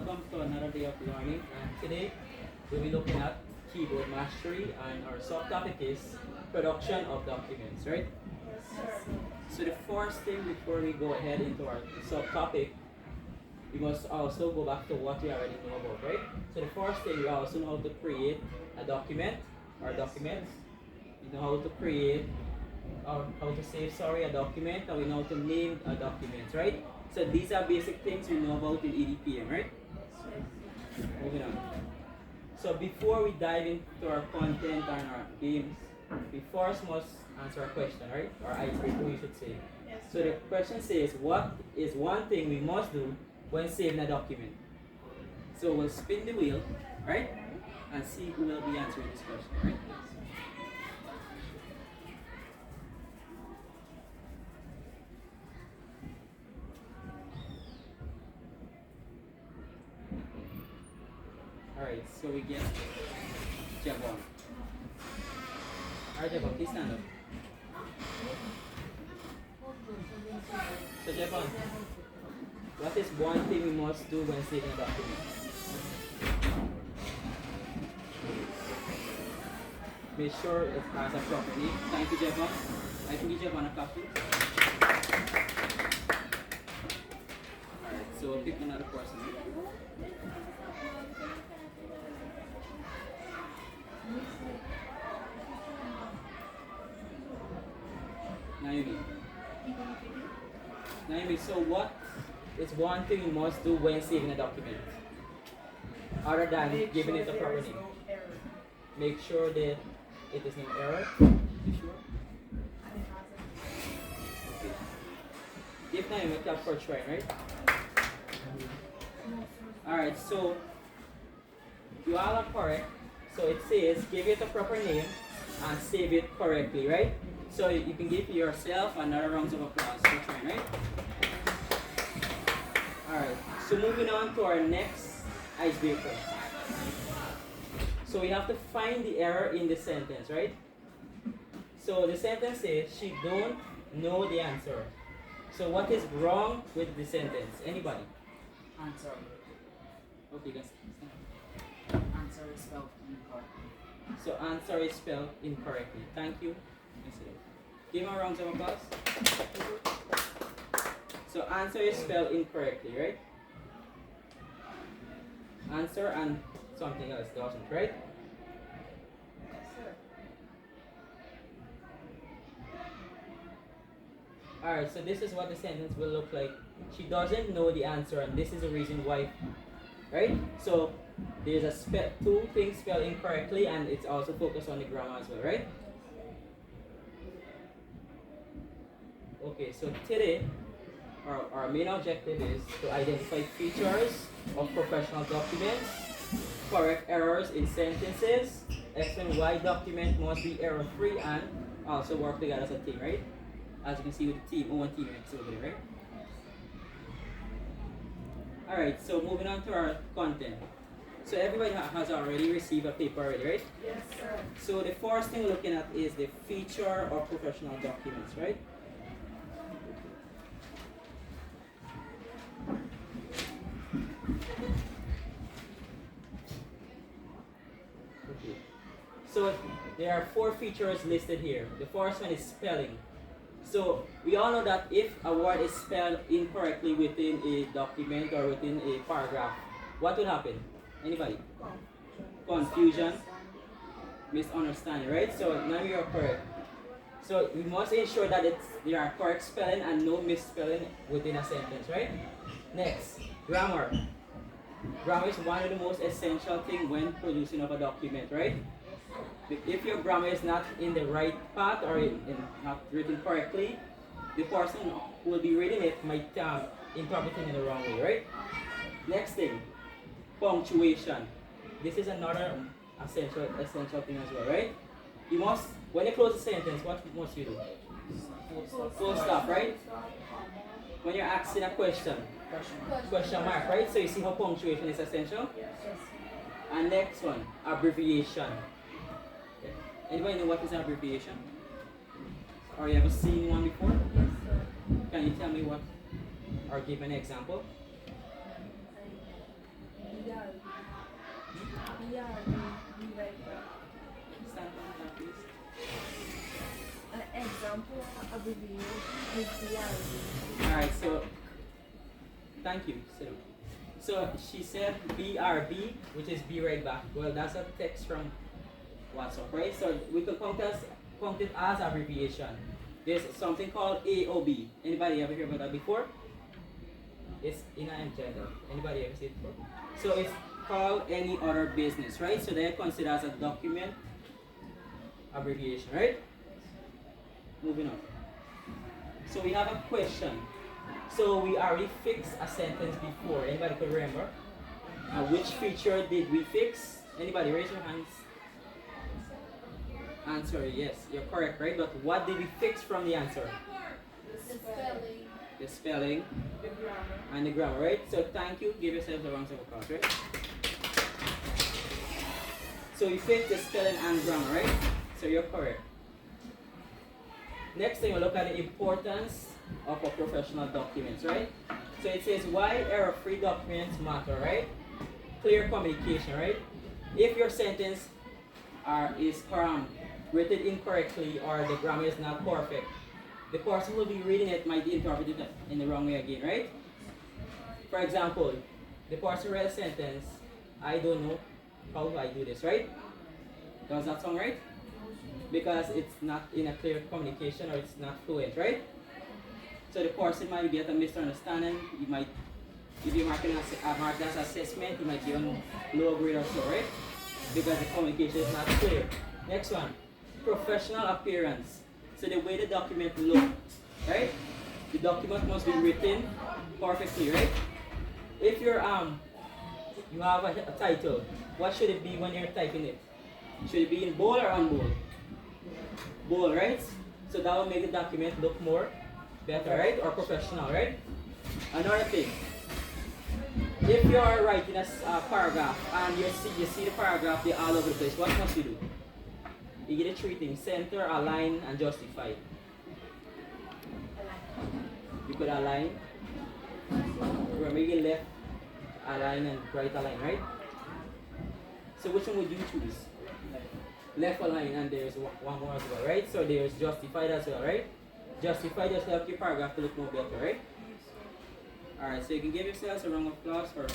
welcome to another day of learning, and today we'll be looking at keyboard mastery, and our subtopic is production of documents, right? So the first thing before we go ahead into our subtopic, we must also go back to what we already know about, right? So the first thing, we also know how to create a document or documents. We know how to create or how to save, a document, and we know how to name a document, right? So these are basic things we know about in EDPM, right? Moving on. So before we dive into our content and our games, we first must answer a question, right? Or icebreaker, we should say. So the question says, what is one thing we must do when saving a document? So we'll spin the wheel, right? And see who will be answering this question, right? Alright, so we get Javon. Alright, Javon, please stand up. So Javon, what is one thing we must do when saving a document? Make sure it has a proper name. Thank you, Javon. I can give Javon a copy. Alright, so we'll pick another person. Naomi, so what is one thing you must do when saving a document? Other than giving it a proper name. Make sure that it is no error. You sure? Okay. Give Naomi a clap for trying, right? Alright, so you all are correct. So it says give it a proper name and save it correctly, right? So you can give yourself another round of applause for trying, right? Alright, so moving on to our next icebreaker. So we have to find the error in the sentence, right? So the sentence says, she don't know the answer. So what is wrong with the sentence? Anybody? Answer. Okay, guys. Answer is spelled incorrectly. So answer is spelled incorrectly. Thank you. Give him a round of applause. So answer is spelled incorrectly, right? Answer and something else doesn't, right? Alright, so this is what the sentence will look like. She doesn't know the answer, and this is the reason why, right? So there's two things spelled incorrectly, and it's also focused on the grammar as well, right? Okay, so today our main objective is to identify features of professional documents, correct errors in sentences, explain why document must be error-free, and also work together as a team, right? As you can see with the team, one team next over there, right? Alright, so moving on to our content. So everybody has already received a paper already, right? Yes, sir. So the first thing we're looking at is the feature of professional documents, right? Okay. So there are 4 features listed here. The first one is spelling. So we all know that if a word is spelled incorrectly within a document or within a paragraph, what will happen? Anybody? Confusion, misunderstanding, right? So now you're correct. So we must ensure that there are correct spelling and no misspelling within a sentence, right? Next, grammar. Grammar is one of the most essential things when producing of a document, right? If your grammar is not in the right path or not written correctly, the person who will be reading it might interpret it in the wrong way, right? Next thing, punctuation. This is another essential thing as well, right? You must, when you close a sentence, what must you do? Full stop, right? When you're asking a question mark, right? So you see how punctuation is essential? And next one, abbreviation. Okay. Anybody know what is abbreviation? Or you ever seen one before? Can you tell me what, or give an example? Stand on that, please. An example abbreviation is BRB. Alright, so thank you. So she said BRB, which is be right back. Well, that's a text from WhatsApp, right? So we could count it as abbreviation. There's something called AOB. Anybody ever hear about that before? It's in and gender. Anybody ever see it before? So it's called any other business, right? So they're considered as a document abbreviation, right? Moving on. So we have a question. So we already fixed a sentence before. Anybody could remember? Which feature did we fix? Anybody raise your hands? Answer yes, you're correct, right? But what did we fix from the answer? The spelling and the grammar, right? So thank you. Give yourselves a round of applause, right? So you fixed the spelling and grammar, right? So you're correct. Next thing, we'll look at the importance of a professional documents, right? So it says why error-free documents matter, right? Clear communication, right? If your sentence is written incorrectly or the grammar is not perfect, the person who will be reading it might interpret it in the wrong way again, right? For example, the person read a sentence, I don't know how I do this, right? Does that sound right? Because it's not in a clear communication or it's not fluent, right? So the person might get a misunderstanding. You might, if you mark that assessment, you might give them low grade or so, right? Because the communication is not clear. Next one, professional appearance. So the way the document looks, right? The document must be written perfectly, right? If you're you have a title, what should it be when you're typing it? Should it be in bold or unbold? Bold, right? So that will make the document look more better, right? Or professional, right? Another thing, if you are writing a paragraph and you see the paragraph they're all over the place, what must you do? You get the three things: center, align, and justify. You could align. Remember, you left align and right align, right? So which one would you choose? Left align, and there's one more as well, right? So there's justified as well, right? Justify just help your paragraph to look more better, right? Alright, so you can give yourselves a round of applause for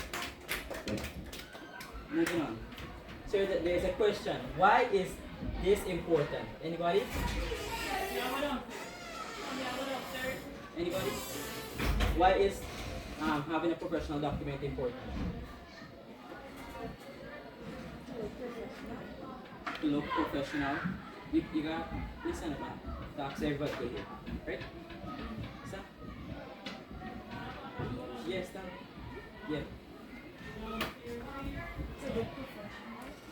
moving on. So there's a question. Why is this important? Anybody? Anybody? Why is having a professional document important? To look professional. You got listen up, man. Talk to everybody here, right? Sam? Yes, Sam. Yeah.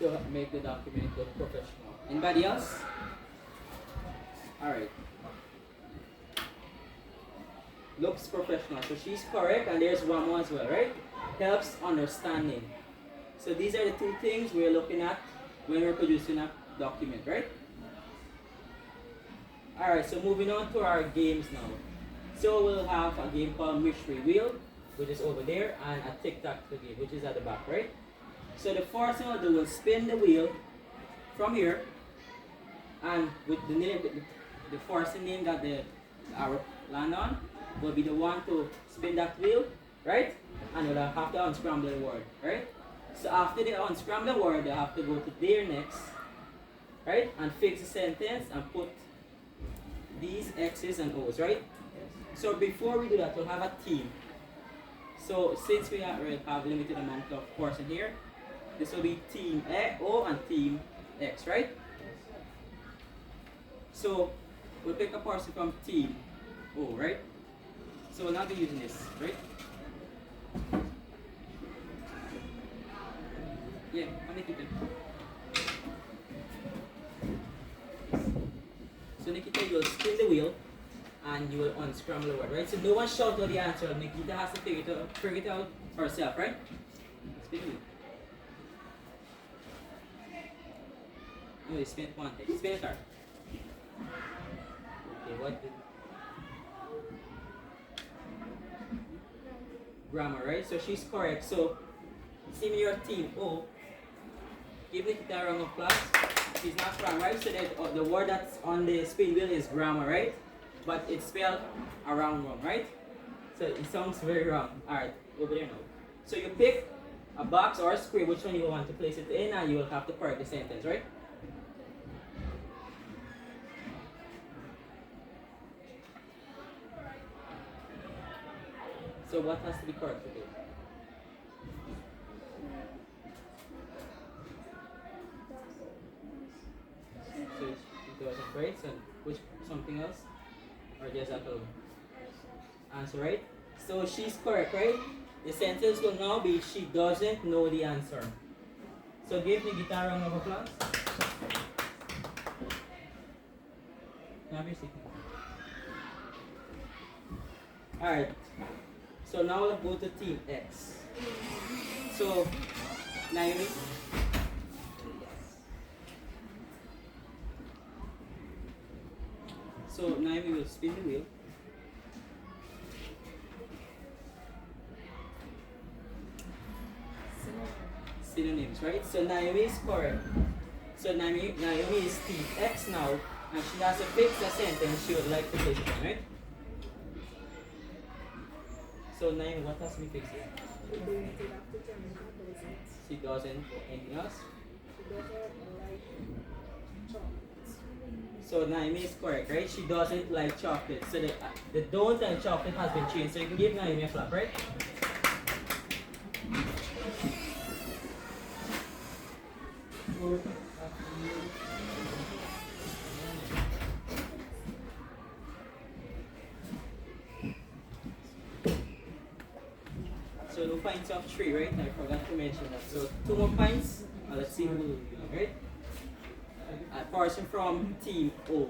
To make the document look professional. Anybody else? Alright. Looks professional. So she's correct, and there's one more as well, right? Helps understanding. So these are the two things we're looking at when we're producing a document, right? Alright, so moving on to our games now. So we'll have a game called Mystery Wheel, which is over there, and a tic-tac-toe game, which is at the back, right? So the first thing we'll do, we'll spin the wheel from here, and with the name, the first name that the arrow land on will be the one to spin that wheel, right? And we'll have to unscramble the word, right? So after they unscramble the word, they have to go to there next, right? And fix the sentence and put these X's and O's, right? So before we do that, we'll have a team. So since we have limited amount of person here, this will be team O and team X, right? So we'll pick a person from team O, right? So we'll not be using this, right? Yeah, how many people? So Nikita, you will spin the wheel and you will unscramble the word, right? So no one shout out the answer. Nikita has to figure it out herself, right? Spin the wheel. No, you spin one thing. Spin a card. Okay, what did... Grammar, right? So she's correct. So see me your team O. Give Nikita a round of applause. She's not wrong, right? So that the word that's on the spin wheel is grammar, right? But it's spelled around wrong, right? So it sounds very wrong. Alright, over there now. So you pick a box or a square, which one you want to place it in, and you will have to correct the sentence, right? So what has to be corrected? So it wasn't right, so which something else? Or just that alone? Answer right? So she's correct, right? The sentence will now be she doesn't know the answer. So give the guitar a round of applause. Alright. So now we'll go to team X. So Naomi. So Naomi will spin the wheel. Synonyms, right? So Naomi is correct. So Naomi is team X now, and she has to fix the sentence she would like to place it on, right? So Naomi, what has to be fixed here? She doesn't. Anything else? So Naomi is correct, right? She doesn't like chocolate. So the don't and chocolate has been changed. So you can give Naomi a clap, right? So 2 pints of 3, right? I forgot to mention that. So 2 more pints. Let's see who will be, right? A person from team O.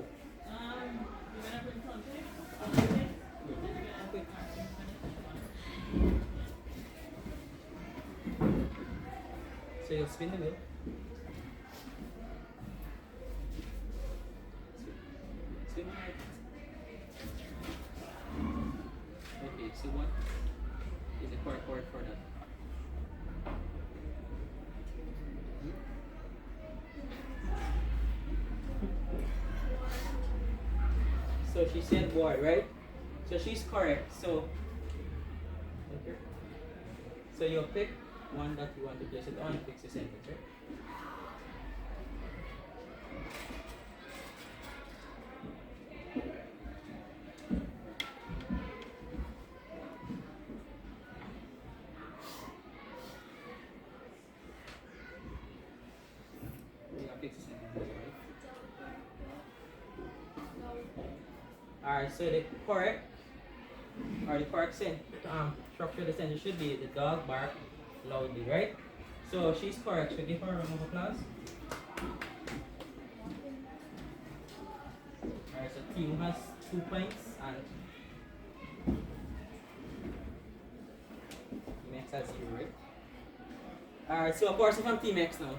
So you'll spin the wheel. Spin the wheel. Okay, so what is the correct word for that? So she said word, right? So she's correct. So okay. So you'll pick one that you want to place it on and fix the sentence, right? You gotta fix the sentence, right? Alright, so the correct structure of the sentence should be the dog barked loudly, right? So she's correct. So give her a round of applause. Alright, so team has 2 points and team X has 0, right? Alright, so a person from team X now.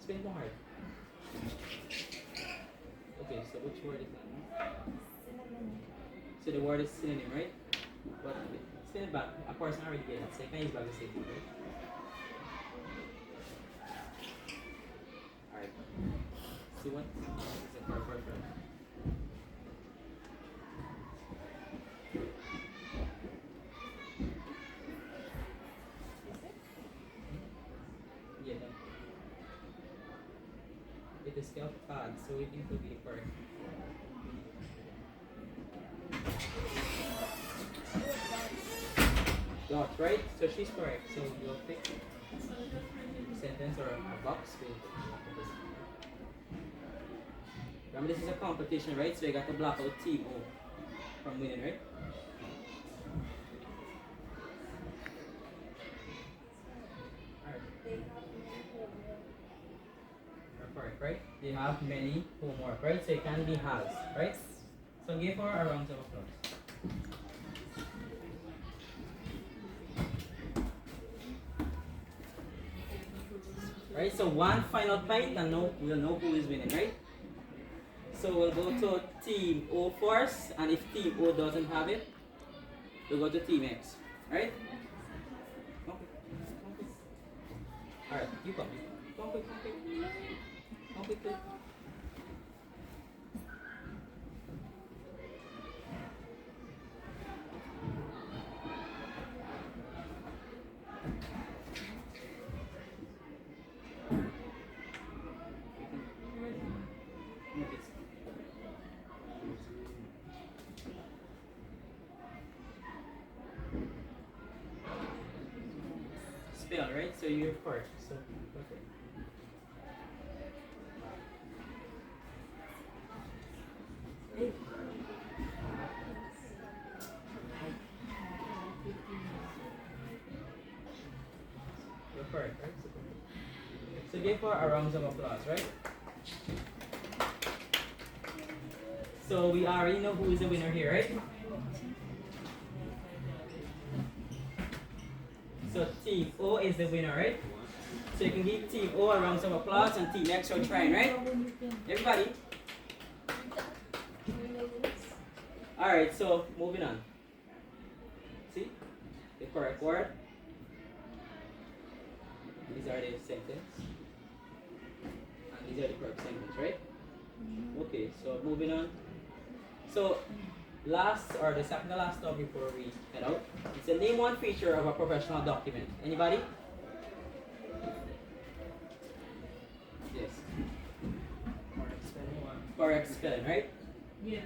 Spin it more hard. Okay, so which word is that? So the word is synonym, right? But spin it back. A person already did it, so you can use back the same thing, right? Alright. See what? It's a correct word for it. Yeah, that. It is spelled odd, so it will be correct. Dot, right? So she's correct. So you'll pick a sentence or a box with. Remember, this is a competition, right? So you got to block out team O from winning, right? Correct, right? They have many homework, right? So it can be has, right? So give her a round of applause. Right, so one final pint and we'll know who is winning, right? So we'll go to team O first, and if team O doesn't have it, we'll go to team X. Right? Okay. Alright, you come. Come quick, come quick. Come quickly. Spell, right? So you're first. So okay. You're first, right? So give her a round of applause, right? So we already know who is the winner here, right? So team O is the winner, right? So you can give team O a round of applause and team X for trying, right? Everybody? Alright, so moving on. See? The correct word. These are the sentence. And these are the correct sentence, right? Okay, so moving on. So last or the second to last stop before we head out. It's a name one feature of a professional document. Anybody? Yes. Correct spelling, right? Yeah,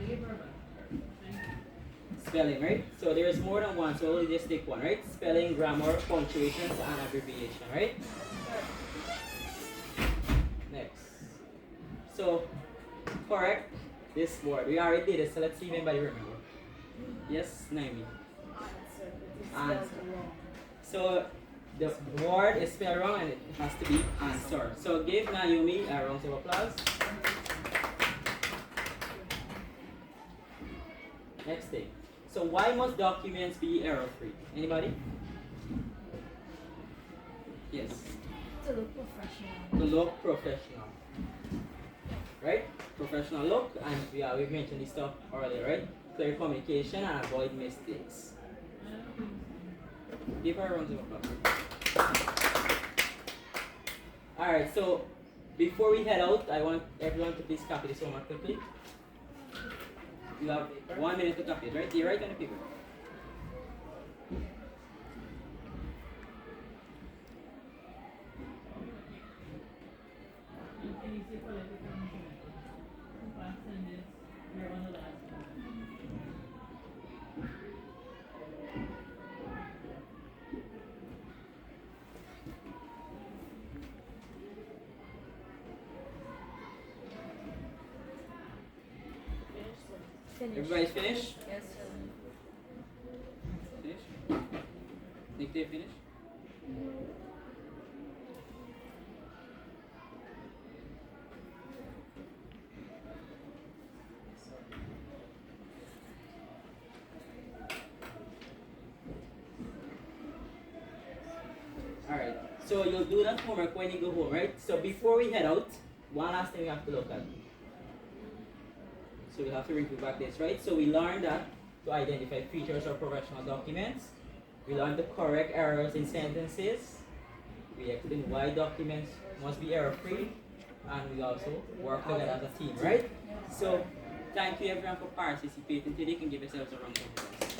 Spelling, right? So there's more than one, so we'll just take one, right? Spelling, grammar, punctuations, and abbreviation, right? Next. So, correct this word. We already did it, so let's see if anybody remember. Yes, Naomi. Answer. So, the word is spelled wrong and it has to be answer. So, give Naomi a round of applause. Next thing. So why must documents be error-free? Anybody? Yes. To look professional. To look professional. Right? Professional look, and we mentioned this stuff earlier, right? Clear communication and avoid mistakes. Give her a round of applause. Alright, so before we head out, I want everyone to please copy this homework quickly. You have 1 minute to copy it, right? You write on the paper. Finish. Everybody's finished? Yes, sir. Finish? Think they finished? Alright, so you'll do that homework when you go home, right? So before we head out, one last thing we have to look at. So we have to review back this, right? So we learned that to identify features of professional documents. We learned the correct errors in sentences. We explained why documents must be error-free. And we also work together as a team, right? So thank you everyone for participating today. You can give yourselves a round of applause.